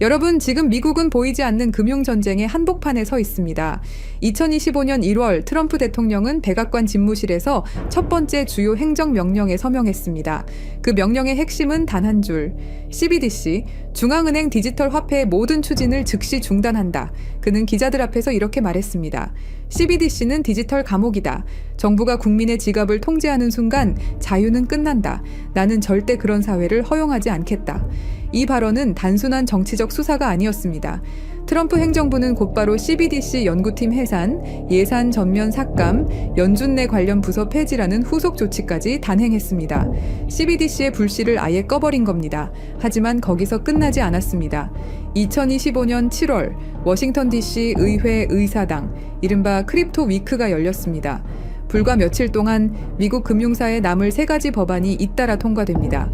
여러분, 지금 미국은 보이지 않는 금융전쟁의 한복판에 서 있습니다. 2025년 1월 트럼프 대통령은 백악관 집무실에서 첫 번째 주요 행정명령에 서명했습니다. 그 명령의 핵심은 단 한 줄. CBDC, 중앙은행 디지털 화폐의 모든 추진을 즉시 중단한다. 그는 기자들 앞에서 이렇게 말했습니다. CBDC는 디지털 감옥이다. 정부가 국민의 지갑을 통제하는 순간 자유는 끝난다. 나는 절대 그런 사회를 허용하지 않겠다. 이 발언은 단순한 정치적 수사가 아니었습니다. 트럼프 행정부는 곧바로 CBDC 연구팀 해산, 예산 전면 삭감, 연준내 관련 부서 폐지라는 후속 조치까지 단행했습니다. CBDC의 불씨를 아예 꺼버린 겁니다. 하지만 거기서 끝나지 않았습니다. 2025년 7월 워싱턴 DC 의회 의사당, 이른바 크립토 위크가 열렸습니다. 불과 며칠 동안 미국 금융사에 남을 3가지 법안이 잇따라 통과됩니다.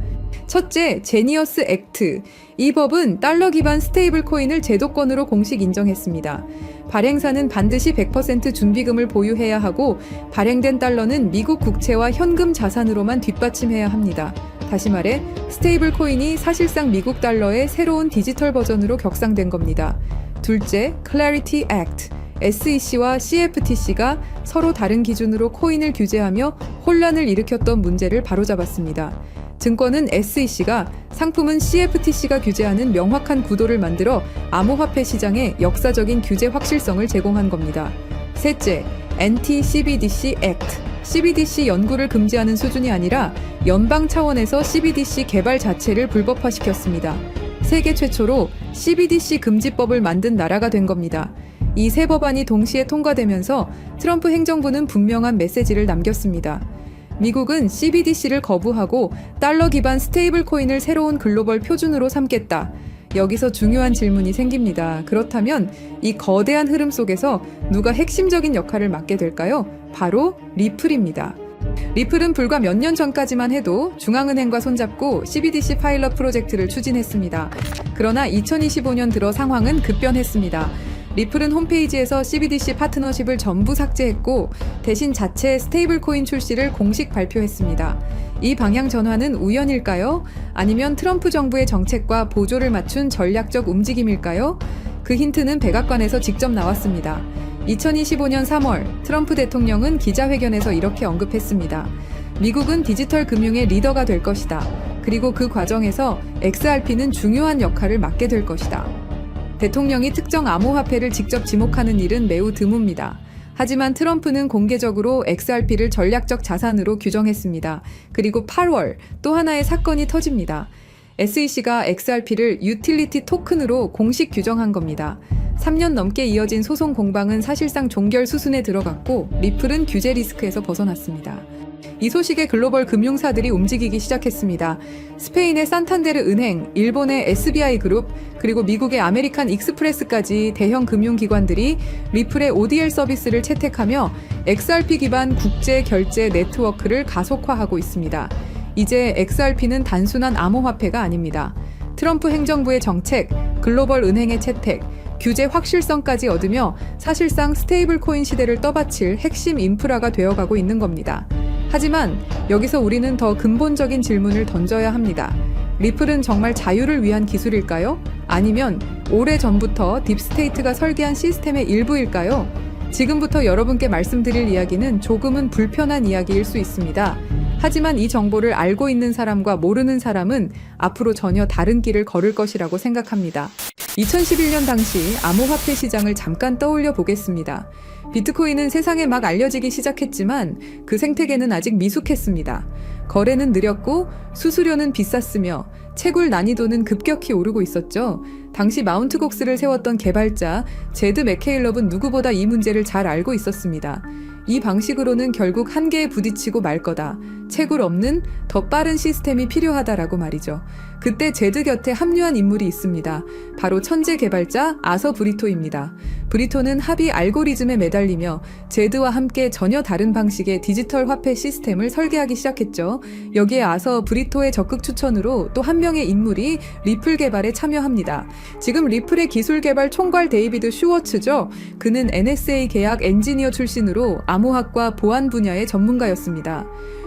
첫째, 제니어스 액트. 이 법은 달러 기반 스테이블 코인을 제도권으로 공식 인정했습니다. 발행사는 반드시 100% 준비금을 보유해야 하고 발행된 달러는 미국 국채와 현금 자산으로만 뒷받침해야 합니다. 다시 말해 스테이블 코인이 사실상 미국 달러의 새로운 디지털 버전으로 격상된 겁니다. 둘째, Clarity Act. SEC와 CFTC가 서로 다른 기준으로 코인을 규제하며 혼란을 일으켰던 문제를 바로잡았습니다. 증권은 SEC가, 상품은 CFTC가 규제하는 명확한 구도를 만들어 암호화폐 시장에 역사적인 규제 확실성을 제공한 겁니다. 셋째, Anti-CBDC Act. CBDC 연구를 금지하는 수준이 아니라 연방 차원에서 CBDC 개발 자체를 불법화시켰습니다. 세계 최초로 CBDC 금지법을 만든 나라가 된 겁니다. 이 세 법안이 동시에 통과되면서 트럼프 행정부는 분명한 메시지를 남겼습니다. 미국은 CBDC를 거부하고 달러 기반 스테이블 코인을 새로운 글로벌 표준으로 삼겠다. 여기서 중요한 질문이 생깁니다. 그렇다면 이 거대한 흐름 속에서 누가 핵심적인 역할을 맡게 될까요? 바로 리플입니다. 리플은 불과 몇 년 전까지만 해도 중앙은행과 손잡고 CBDC 파일럿 프로젝트를 추진했습니다. 그러나 2025년 들어 상황은 급변했습니다. 리플은 홈페이지에서 CBDC 파트너십을 전부 삭제했고 대신 자체 스테이블 코인 출시를 공식 발표했습니다. 이 방향 전환은 우연일까요? 아니면 트럼프 정부의 정책과 보조를 맞춘 전략적 움직임일까요? 그 힌트는 백악관에서 직접 나왔습니다. 2025년 3월 트럼프 대통령은 기자회견에서 이렇게 언급했습니다. 미국은 디지털 금융의 리더가 될 것이다. 그리고 그 과정에서 XRP는 중요한 역할을 맡게 될 것이다. 대통령이 특정 암호화폐를 직접 지목하는 일은 매우 드뭅니다. 하지만 트럼프는 공개적으로 XRP를 전략적 자산으로 규정했습니다. 그리고 8월 또 하나의 사건이 터집니다. SEC가 XRP를 유틸리티 토큰으로 공식 규정한 겁니다. 3년 넘게 이어진 소송 공방은 사실상 종결 수순에 들어갔고 리플은 규제 리스크에서 벗어났습니다. 이 소식에 글로벌 금융사들이 움직이기 시작했습니다. 스페인의 산탄데르 은행, 일본의 SBI 그룹, 그리고 미국의 아메리칸 익스프레스까지 대형 금융기관들이 리플의 ODL 서비스를 채택하며 XRP 기반 국제 결제 네트워크를 가속화하고 있습니다. 이제 XRP는 단순한 암호화폐가 아닙니다. 트럼프 행정부의 정책, 글로벌 은행의 채택, 규제 확실성까지 얻으며 사실상 스테이블 코인 시대를 떠받칠 핵심 인프라가 되어가고 있는 겁니다. 하지만 여기서 우리는 더 근본적인 질문을 던져야 합니다. 리플은 정말 자유를 위한 기술일까요? 아니면 오래전부터 딥스테이트가 설계한 시스템의 일부일까요? 지금부터 여러분께 말씀드릴 이야기는 조금은 불편한 이야기일 수 있습니다. 하지만 이 정보를 알고 있는 사람과 모르는 사람은 앞으로 전혀 다른 길을 걸을 것이라고 생각합니다. 2011년 당시 암호화폐 시장을 잠깐 떠올려 보겠습니다. 비트코인은 세상에 막 알려지기 시작했지만 그 생태계는 아직 미숙했습니다. 거래는 느렸고 수수료는 비쌌으며 채굴 난이도는 급격히 오르고 있었죠. 당시 마운트 곡스를 세웠던 개발자 제드 맥케일럽은 누구보다 이 문제를 잘 알고 있었습니다. 이 방식으로는 결국 한계에 부딪히고 말 거다. 채굴 없는 더 빠른 시스템이 필요하다라고 말이죠. 그때 제드 곁에 합류한 인물이 있습니다. 바로 천재 개발자 아서 브리토입니다. 브리토는 합의 알고리즘에 매달리며 제드와 함께 전혀 다른 방식의 디지털 화폐 시스템을 설계하기 시작했죠. 여기에 아서 브리토의 적극 추천으로 또 한 명의 인물이 리플 개발에 참여합니다. 지금 리플의 기술 개발 총괄 데이비드 슈워츠죠. 그는 NSA 계약 엔지니어 출신으로 암호학과 보안 분야의 전문가였습니다.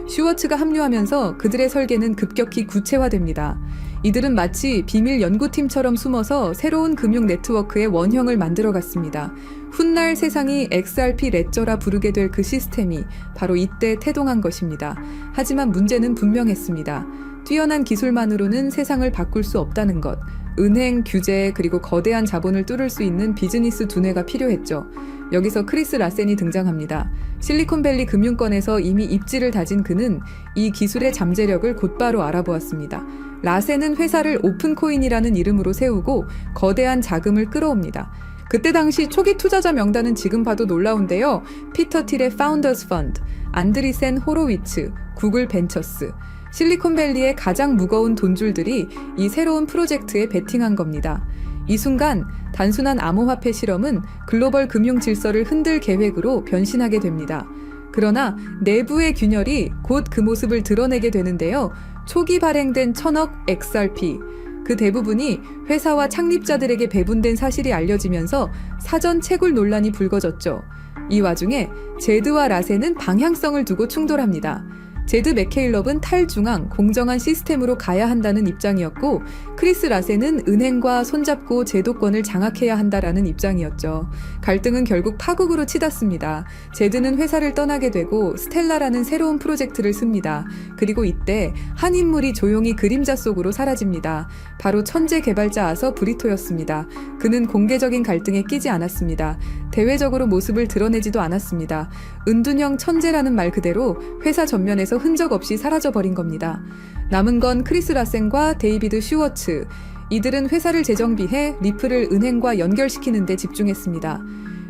슈워츠가 합류하면서 그들의 설계는 급격히 구체화됩니다. 이들은 마치 비밀 연구팀처럼 숨어서 새로운 금융 네트워크의 원형을 만들어갔습니다. 훗날 세상이 XRP 레저라 부르게 될 그 시스템이 바로 이때 태동한 것입니다. 하지만 문제는 분명했습니다. 뛰어난 기술만으로는 세상을 바꿀 수 없다는 것. 은행, 규제, 그리고 거대한 자본을 뚫을 수 있는 비즈니스 두뇌가 필요했죠. 여기서 크리스 라센이 등장합니다. 실리콘밸리 금융권에서 이미 입지를 다진 그는 이 기술의 잠재력을 곧바로 알아보았습니다. 라센은 회사를 오픈코인이라는 이름으로 세우고 거대한 자금을 끌어옵니다. 그때 당시 초기 투자자 명단은 지금 봐도 놀라운데요. 피터 틸의 파운더스 펀드, 안드리센 호로위츠, 구글 벤처스, 실리콘밸리의 가장 무거운 돈줄들이 이 새로운 프로젝트에 베팅한 겁니다. 이 순간 단순한 암호화폐 실험은 글로벌 금융 질서를 흔들 계획으로 변신하게 됩니다. 그러나 내부의 균열이 곧 그 모습을 드러내게 되는데요. 초기 발행된 1000억 XRP, 그 대부분이 회사와 창립자들에게 배분된 사실이 알려지면서 사전 채굴 논란이 불거졌죠. 이 와중에 제드와 라센은 방향성을 두고 충돌합니다. 제드 맥케일럽은 탈중앙, 공정한 시스템으로 가야 한다는 입장이었고 크리스 라센은 은행과 손잡고 제도권을 장악해야 한다라는 입장이었죠. 갈등은 결국 파국으로 치닫습니다. 제드는 회사를 떠나게 되고 스텔라라는 새로운 프로젝트를 씁니다. 그리고 이때 한 인물이 조용히 그림자 속으로 사라집니다. 바로 천재 개발자 아서 브리토였습니다. 그는 공개적인 갈등에 끼지 않았습니다. 대외적으로 모습을 드러내지도 않았습니다. 은둔형 천재라는 말 그대로 회사 전면에서 흔적 없이 사라져버린 겁니다. 남은 건 크리스 라센과 데이비드 슈워츠. 이들은 회사를 재정비해 리플을 은행과 연결시키는 데 집중했습니다.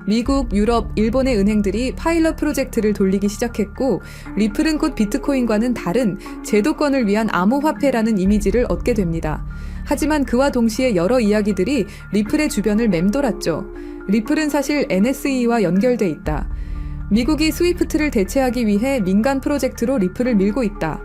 미국, 유럽, 일본의 은행들이 파일럿 프로젝트를 돌리기 시작했고 리플은 곧 비트코인과는 다른 제도권을 위한 암호화폐라는 이미지를 얻게 됩니다. 하지만 그와 동시에 여러 이야기들이 리플의 주변을 맴돌았죠. 리플은 사실 NSE와 연결돼 있다. 미국이 스위프트를 대체하기 위해 민간 프로젝트로 리플을 밀고 있다.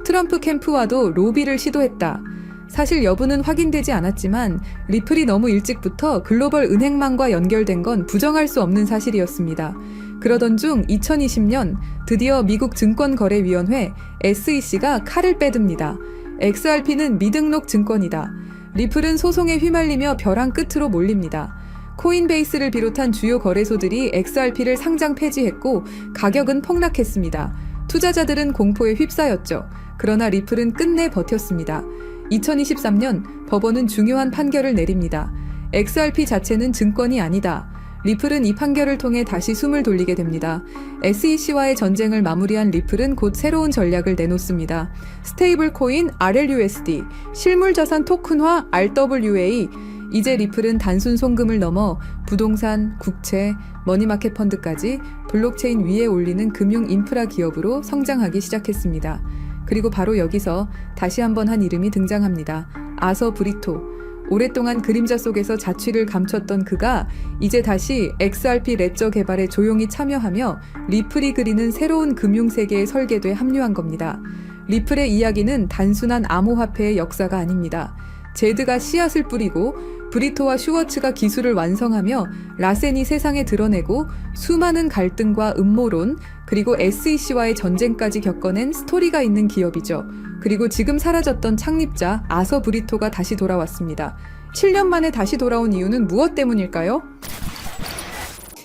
트럼프 캠프와도 로비를 시도했다. 사실 여부는 확인되지 않았지만 리플이 너무 일찍부터 글로벌 은행망과 연결된 건 부정할 수 없는 사실이었습니다. 그러던 중 2020년 드디어 미국 증권거래위원회 SEC가 칼을 빼듭니다. XRP는 미등록 증권이다. 리플은 소송에 휘말리며 벼랑 끝으로 몰립니다. 코인베이스를 비롯한 주요 거래소들이 XRP를 상장 폐지했고 가격은 폭락했습니다. 투자자들은 공포에 휩싸였죠. 그러나 리플은 끝내 버텼습니다. 2023년 법원은 중요한 판결을 내립니다. XRP 자체는 증권이 아니다. 리플은 이 판결을 통해 다시 숨을 돌리게 됩니다. SEC와의 전쟁을 마무리한 리플은 곧 새로운 전략을 내놓습니다. 스테이블 코인 RLUSD, 실물자산 토큰화 RWA. 이제 리플은 단순 송금을 넘어 부동산, 국채, 머니마켓 펀드까지 블록체인 위에 올리는 금융 인프라 기업으로 성장하기 시작했습니다. 그리고 바로 여기서 다시 한번 한 이름이 등장합니다. 아서 브리토. 오랫동안 그림자 속에서 자취를 감췄던 그가 이제 다시 XRP 레저 개발에 조용히 참여하며 리플이 그리는 새로운 금융세계의 설계도에 합류한 겁니다. 리플의 이야기는 단순한 암호화폐의 역사가 아닙니다. 제드가 씨앗을 뿌리고 브리토와 슈워츠가 기술을 완성하며 라센이 세상에 드러내고 수많은 갈등과 음모론 그리고 SEC와의 전쟁까지 겪어낸 스토리가 있는 기업이죠. 그리고 지금 사라졌던 창립자 아서 브리토가 다시 돌아왔습니다. 7년 만에 다시 돌아온 이유는 무엇 때문일까요?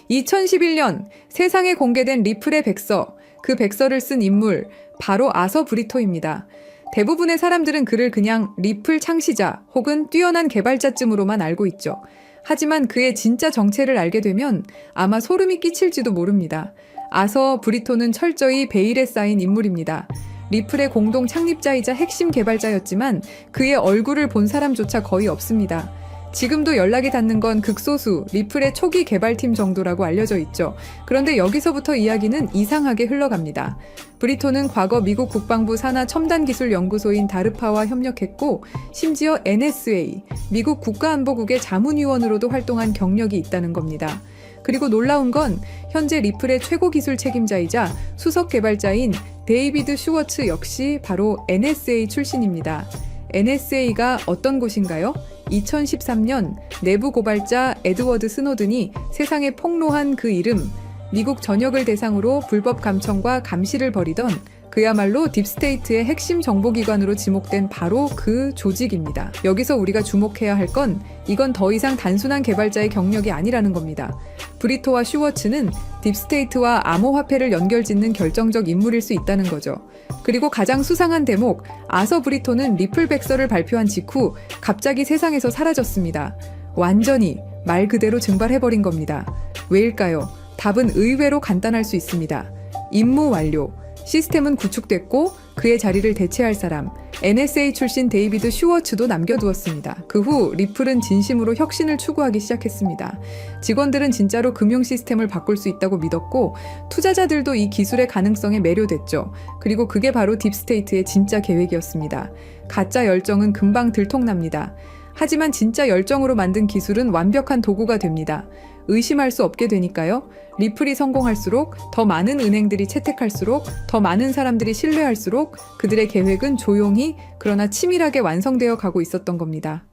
2011년 세상에 공개된 리플의 백서, 그 백서를 쓴 인물 바로 아서 브리토입니다. 대부분의 사람들은 그를 그냥 리플 창시자 혹은 뛰어난 개발자쯤으로만 알고 있죠. 하지만 그의 진짜 정체를 알게 되면 아마 소름이 끼칠지도 모릅니다. 아서 브리토는 철저히 베일에 쌓인 인물입니다. 리플의 공동 창립자이자 핵심 개발자였지만 그의 얼굴을 본 사람조차 거의 없습니다. 지금도 연락이 닿는 건 극소수 리플의 초기 개발팀 정도라고 알려져 있죠. 그런데 여기서부터 이야기는 이상하게 흘러갑니다. 브리토는 과거 미국 국방부 산하 첨단기술연구소인 다르파와 협력했고 심지어 NSA, 미국 국가안보국의 자문위원으로도 활동한 경력이 있다는 겁니다. 그리고 놀라운 건 현재 리플의 최고 기술 책임자이자 수석 개발자인 데이비드 슈워츠 역시 바로 NSA 출신입니다. NSA가 어떤 곳인가요? 2013년 내부 고발자 에드워드 스노든이 세상에 폭로한 그 이름, 미국 전역을 대상으로 불법 감청과 감시를 벌이던 그야말로 딥스테이트의 핵심 정보기관으로 지목된 바로 그 조직입니다. 여기서 우리가 주목해야 할 건 이건 더 이상 단순한 개발자의 경력이 아니라는 겁니다. 브리토와 슈워츠는 딥스테이트와 암호화폐를 연결짓는 결정적 인물일 수 있다는 거죠. 그리고 가장 수상한 대목, 아서 브리토는 리플 백서를 발표한 직후 갑자기 세상에서 사라졌습니다. 완전히 말 그대로 증발해버린 겁니다. 왜일까요? 답은 의외로 간단할 수 있습니다. 임무 완료. 시스템은 구축됐고 그의 자리를 대체할 사람, NSA 출신 데이비드 슈워츠도 남겨두었습니다. 그 후 리플은 진심으로 혁신을 추구하기 시작했습니다. 직원들은 진짜로 금융 시스템을 바꿀 수 있다고 믿었고 투자자들도 이 기술의 가능성에 매료됐죠. 그리고 그게 바로 딥스테이트의 진짜 계획이었습니다. 가짜 열정은 금방 들통납니다. 하지만 진짜 열정으로 만든 기술은 완벽한 도구가 됩니다. 의심할 수 없게 되니까요. 리플이 성공할수록, 더 많은 은행들이 채택할수록, 더 많은 사람들이 신뢰할수록 그들의 계획은 조용히 그러나 치밀하게 완성되어 가고 있었던 겁니다.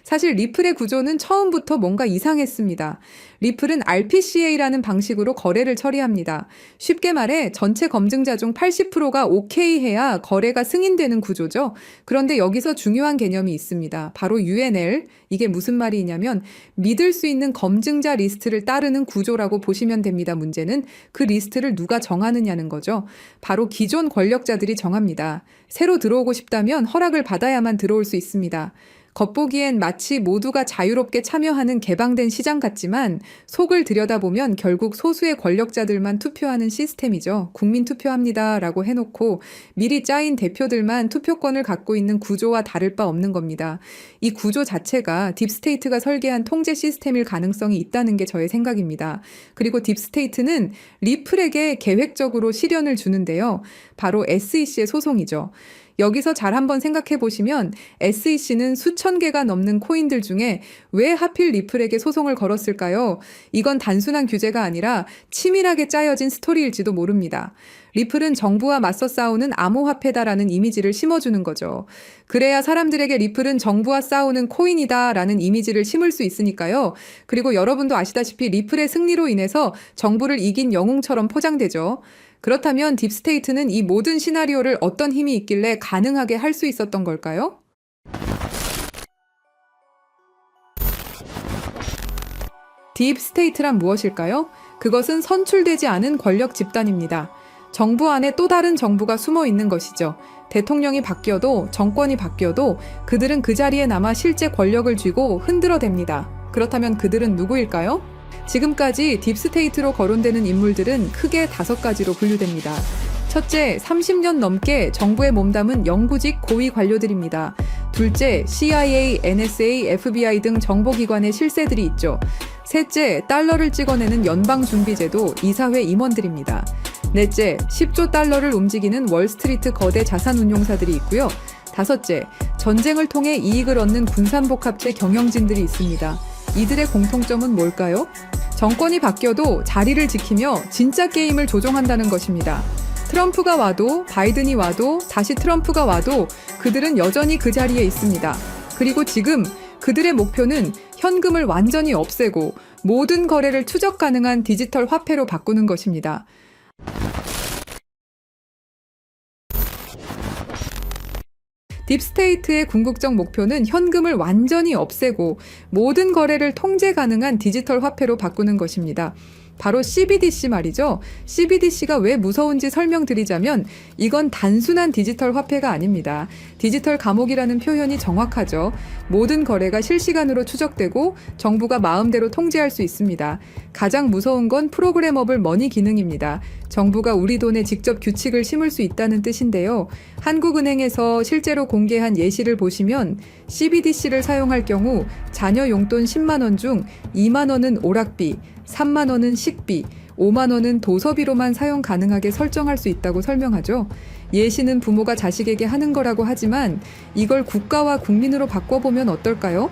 사실 리플의 구조는 처음부터 뭔가 이상했습니다. 리플은 RPCA라는 방식으로 거래를 처리합니다. 쉽게 말해 전체 검증자 중 80%가 오케이 해야 거래가 승인되는 구조죠. 그런데 여기서 중요한 개념이 있습니다. 바로 UNL. 이게 무슨 말이냐면 믿을 수 있는 검증자 리스트를 따르는 구조라고 보시면 됩니다. 문제는 그 리스트를 누가 정하느냐는 거죠. 바로 기존 권력자들이 정합니다. 새로 들어오고 싶다면 허락을 받아야만 들어올 수 있습니다. 겉보기엔 마치 모두가 자유롭게 참여하는 개방된 시장 같지만 속을 들여다보면 결국 소수의 권력자들만 투표하는 시스템이죠. 국민 투표합니다 라고 해놓고 미리 짜인 대표들만 투표권을 갖고 있는 구조와 다를 바 없는 겁니다. 이 구조 자체가 딥스테이트가 설계한 통제 시스템일 가능성이 있다는 게 저의 생각입니다. 그리고 딥스테이트는 리플에게 계획적으로 시련을 주는데요. 바로 SEC의 소송이죠. 여기서 잘 한번 생각해 보시면 SEC는 수천 개가 넘는 코인들 중에 왜 하필 리플에게 소송을 걸었을까요? 이건 단순한 규제가 아니라 치밀하게 짜여진 스토리일지도 모릅니다. 리플은 정부와 맞서 싸우는 암호화폐다라는 이미지를 심어주는 거죠. 그래야 사람들에게 리플은 정부와 싸우는 코인이다라는 이미지를 심을 수 있으니까요. 그리고 여러분도 아시다시피 리플의 승리로 인해서 정부를 이긴 영웅처럼 포장되죠. 그렇다면 딥스테이트는 이 모든 시나리오를 어떤 힘이 있길래 가능하게 할 수 있었던 걸까요? 딥스테이트란 무엇일까요? 그것은 선출되지 않은 권력 집단입니다. 정부 안에 또 다른 정부가 숨어 있는 것이죠. 대통령이 바뀌어도 정권이 바뀌어도 그들은 그 자리에 남아 실제 권력을 쥐고 흔들어댑니다. 그렇다면 그들은 누구일까요? 지금까지 딥스테이트로 거론되는 인물들은 크게 5가지로 분류됩니다. 첫째, 30년 넘게 정부에 몸담은 영구직 고위 관료들입니다. 둘째, CIA, NSA, FBI 등 정보기관의 실세들이 있죠. 셋째, 달러를 찍어내는 연방준비제도 이사회 임원들입니다. 넷째, 10조 달러를 움직이는 월스트리트 거대 자산운용사들이 있고요. 다섯째, 전쟁을 통해 이익을 얻는 군산복합체 경영진들이 있습니다. 이들의 공통점은 뭘까요? 정권이 바뀌어도 자리를 지키며 진짜 게임을 조종한다는 것입니다. 트럼프가 와도 바이든이 와도 다시 트럼프가 와도 그들은 여전히 그 자리에 있습니다. 그리고 지금 그들의 목표는 현금을 완전히 없애고 모든 거래를 추적 가능한 디지털 화폐로 바꾸는 것입니다. 딥스테이트의 궁극적 목표는 현금을 완전히 없애고 모든 거래를 통제 가능한 디지털 화폐로 바꾸는 것입니다. 바로 CBDC 말이죠. CBDC가 왜 무서운지 설명드리자면 이건 단순한 디지털 화폐가 아닙니다. 디지털 감옥이라는 표현이 정확하죠. 모든 거래가 실시간으로 추적되고 정부가 마음대로 통제할 수 있습니다. 가장 무서운 건 프로그래머블 머니 기능입니다. 정부가 우리 돈에 직접 규칙을 심을 수 있다는 뜻인데요. 한국은행에서 실제로 공개한 예시를 보시면 CBDC를 사용할 경우 자녀 용돈 10만 원 중 2만 원은 오락비, 3만 원은 식비, 5만 원은 도서비로만 사용 가능하게 설정할 수 있다고 설명하죠. 예시는 부모가 자식에게 하는 거라고 하지만 이걸 국가와 국민으로 바꿔보면 어떨까요?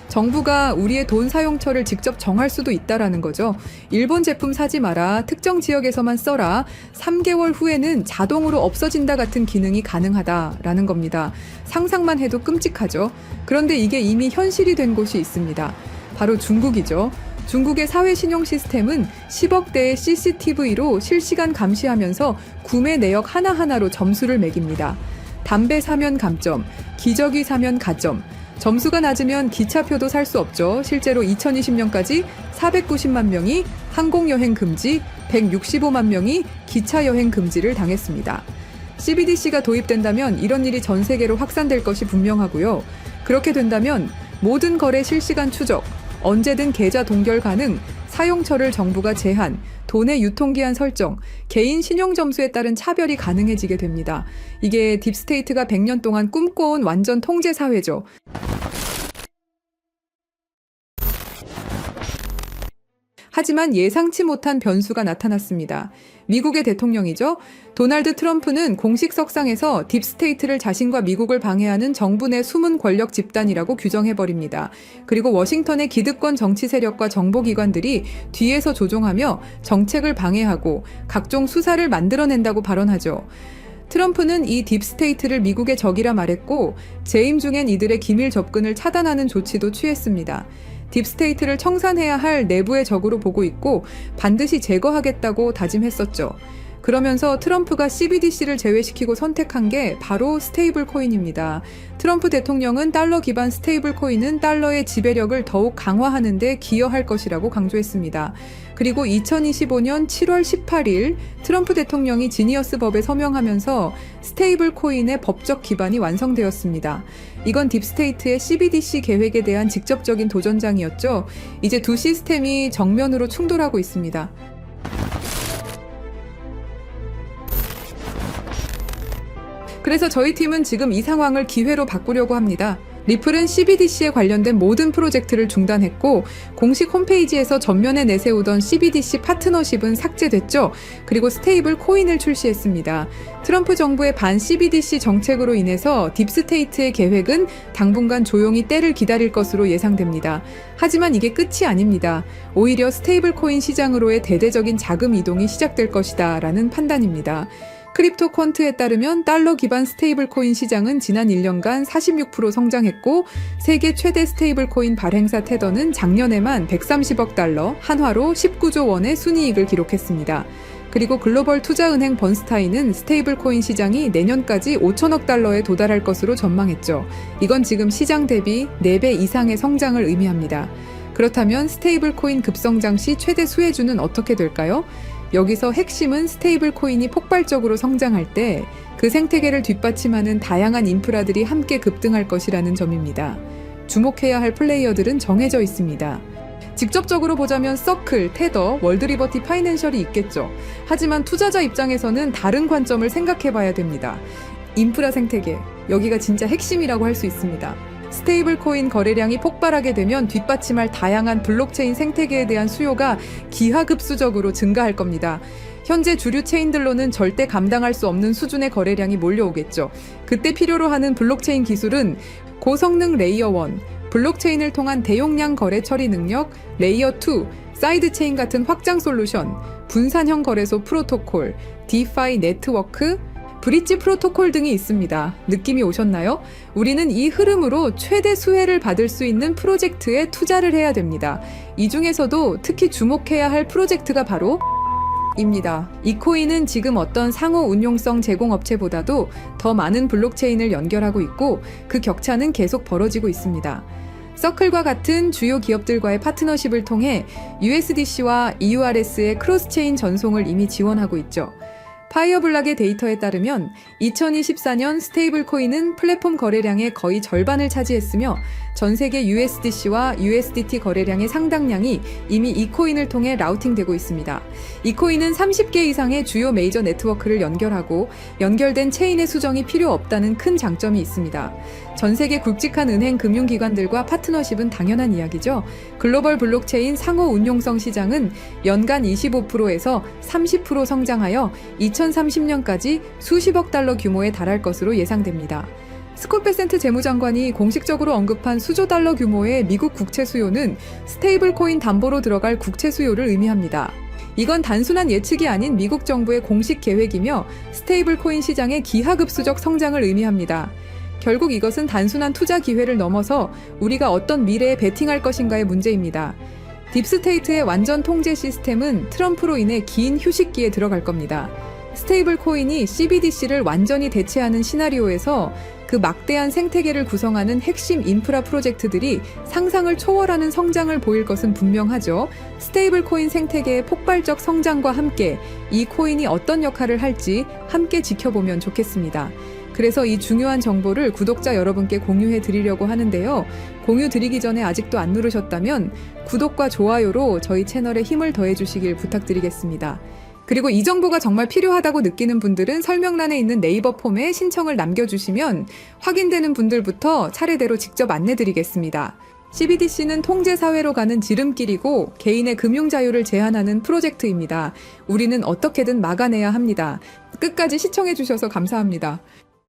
정부가 우리의 돈 사용처를 직접 정할 수도 있다라는 거죠. 일본 제품 사지 마라, 특정 지역에서만 써라, 3개월 후에는 자동으로 없어진다 같은 기능이 가능하다라는 겁니다. 상상만 해도 끔찍하죠. 그런데 이게 이미 현실이 된 곳이 있습니다. 바로 중국이죠. 중국의 사회 신용 시스템은 10억 대의 CCTV로 실시간 감시하면서 구매 내역 하나하나로 점수를 매깁니다. 담배 사면 감점, 기저귀 사면 가점. 점수가 낮으면 기차표도 살 수 없죠. 실제로 2020년까지 490만 명이 항공여행 금지, 165만 명이 기차여행 금지를 당했습니다. CBDC가 도입된다면 이런 일이 전 세계로 확산될 것이 분명하고요. 그렇게 된다면 모든 거래 실시간 추적, 언제든 계좌 동결 가능, 사용처를 정부가 제한, 돈의 유통기한 설정, 개인 신용점수에 따른 차별이 가능해지게 됩니다. 이게 딥스테이트가 100년 동안 꿈꿔온 완전 통제사회죠. 하지만 예상치 못한 변수가 나타났습니다. 미국의 대통령이죠. 도널드 트럼프는 공식 석상에서 딥스테이트를 자신과 미국을 방해하는 정부 내 숨은 권력 집단이라고 규정해버립니다. 그리고 워싱턴의 기득권 정치 세력과 정보기관들이 뒤에서 조종하며 정책을 방해하고 각종 수사를 만들어낸다고 발언하죠. 트럼프는 이 딥스테이트를 미국의 적이라 말했고 재임 중엔 이들의 기밀 접근을 차단하는 조치도 취했습니다. 딥스테이트를 청산해야 할 내부의 적으로 보고 있고 반드시 제거하겠다고 다짐했었죠. 그러면서 트럼프가 CBDC를 제외시키고 선택한 게 바로 스테이블 코인입니다. 트럼프 대통령은 달러 기반 스테이블 코인은 달러의 지배력을 더욱 강화하는 데 기여할 것이라고 강조했습니다. 그리고 2025년 7월 18일 트럼프 대통령이 지니어스 법에 서명하면서 스테이블 코인의 법적 기반이 완성되었습니다. 이건 딥스테이트의 CBDC 계획에 대한 직접적인 도전장이었죠. 이제 두 시스템이 정면으로 충돌하고 있습니다. 그래서 저희 팀은 지금 이 상황을 기회로 바꾸려고 합니다. 리플은 CBDC에 관련된 모든 프로젝트를 중단했고 공식 홈페이지에서 전면에 내세우던 CBDC 파트너십은 삭제됐죠. 그리고 스테이블 코인을 출시했습니다. 트럼프 정부의 반 CBDC 정책으로 인해서 딥스테이트의 계획은 당분간 조용히 때를 기다릴 것으로 예상됩니다. 하지만 이게 끝이 아닙니다. 오히려 스테이블 코인 시장으로의 대대적인 자금 이동이 시작될 것이다 라는 판단입니다. 크립토 퀀트에 따르면 달러 기반 스테이블 코인 시장은 지난 1년간 46% 성장했고 세계 최대 스테이블 코인 발행사 테더는 작년에만 130억 달러, 한화로 19조 원의 순이익을 기록했습니다. 그리고 글로벌 투자은행 번스타인은 스테이블 코인 시장이 내년까지 5천억 달러에 도달할 것으로 전망했죠. 이건 지금 시장 대비 4배 이상의 성장을 의미합니다. 그렇다면 스테이블 코인 급성장 시 최대 수혜주는 어떻게 될까요? 여기서 핵심은 스테이블 코인이 폭발적으로 성장할 때 그 생태계를 뒷받침하는 다양한 인프라들이 함께 급등할 것이라는 점입니다. 주목해야 할 플레이어들은 정해져 있습니다. 직접적으로 보자면 서클, 테더, 월드리버티 파이낸셜이 있겠죠. 하지만 투자자 입장에서는 다른 관점을 생각해봐야 됩니다. 인프라 생태계, 여기가 진짜 핵심이라고 할 수 있습니다. 스테이블 코인 거래량이 폭발하게 되면 뒷받침할 다양한 블록체인 생태계에 대한 수요가 기하급수적으로 증가할 겁니다. 현재 주류 체인들로는 절대 감당할 수 없는 수준의 거래량이 몰려오겠죠. 그때 필요로 하는 블록체인 기술은 고성능 레이어 1, 블록체인을 통한 대용량 거래 처리 능력, 레이어 2, 사이드체인 같은 확장 솔루션, 분산형 거래소 프로토콜, 디파이 네트워크, 브릿지 프로토콜 등이 있습니다. 느낌이 오셨나요? 우리는 이 흐름으로 최대 수혜를 받을 수 있는 프로젝트에 투자를 해야 됩니다. 이 중에서도 특히 주목해야 할 프로젝트가 바로 입니다. 이 코인은 지금 어떤 상호 운용성 제공업체보다도 더 많은 블록체인을 연결하고 있고 그 격차는 계속 벌어지고 있습니다. 서클과 같은 주요 기업들과의 파트너십을 통해 USDC와 EURS의 크로스체인 전송을 이미 지원하고 있죠. 파이어블락의 데이터에 따르면 2024년 스테이블 코인은 플랫폼 거래량의 거의 절반을 차지했으며 전 세계 USDC와 USDT 거래량의 상당량이 이미 이 코인을 통해 라우팅되고 있습니다. 이 코인은 30개 이상의 주요 메이저 네트워크를 연결하고 연결된 체인의 수정이 필요 없다는 큰 장점이 있습니다. 전 세계 굵직한 은행 금융기관들과 파트너십은 당연한 이야기죠. 글로벌 블록체인 상호 운용성 시장은 연간 25%에서 30% 성장하여 2030년까지 수십억 달러 규모에 달할 것으로 예상됩니다. 스콧 베센트 재무장관이 공식적으로 언급한 수조 달러 규모의 미국 국채 수요는 스테이블 코인 담보로 들어갈 국채 수요를 의미합니다. 이건 단순한 예측이 아닌 미국 정부의 공식 계획이며 스테이블 코인 시장의 기하급수적 성장을 의미합니다. 결국 이것은 단순한 투자 기회를 넘어서 우리가 어떤 미래에 베팅할 것인가의 문제입니다. 딥스테이트의 완전 통제 시스템은 트럼프로 인해 긴 휴식기에 들어갈 겁니다. 스테이블 코인이 CBDC를 완전히 대체하는 시나리오에서 그 막대한 생태계를 구성하는 핵심 인프라 프로젝트들이 상상을 초월하는 성장을 보일 것은 분명하죠. 스테이블 코인 생태계의 폭발적 성장과 함께 이 코인이 어떤 역할을 할지 함께 지켜보면 좋겠습니다. 그래서 이 중요한 정보를 구독자 여러분께 공유해 드리려고 하는데요. 공유 드리기 전에 아직도 안 누르셨다면 구독과 좋아요로 저희 채널에 힘을 더해 주시길 부탁드리겠습니다. 그리고 이 정보가 정말 필요하다고 느끼는 분들은 설명란에 있는 네이버 폼에 신청을 남겨주시면 확인되는 분들부터 차례대로 직접 안내드리겠습니다. CBDC는 통제사회로 가는 지름길이고 개인의 금융 자유를 제한하는 프로젝트입니다. 우리는 어떻게든 막아내야 합니다. 끝까지 시청해주셔서 감사합니다.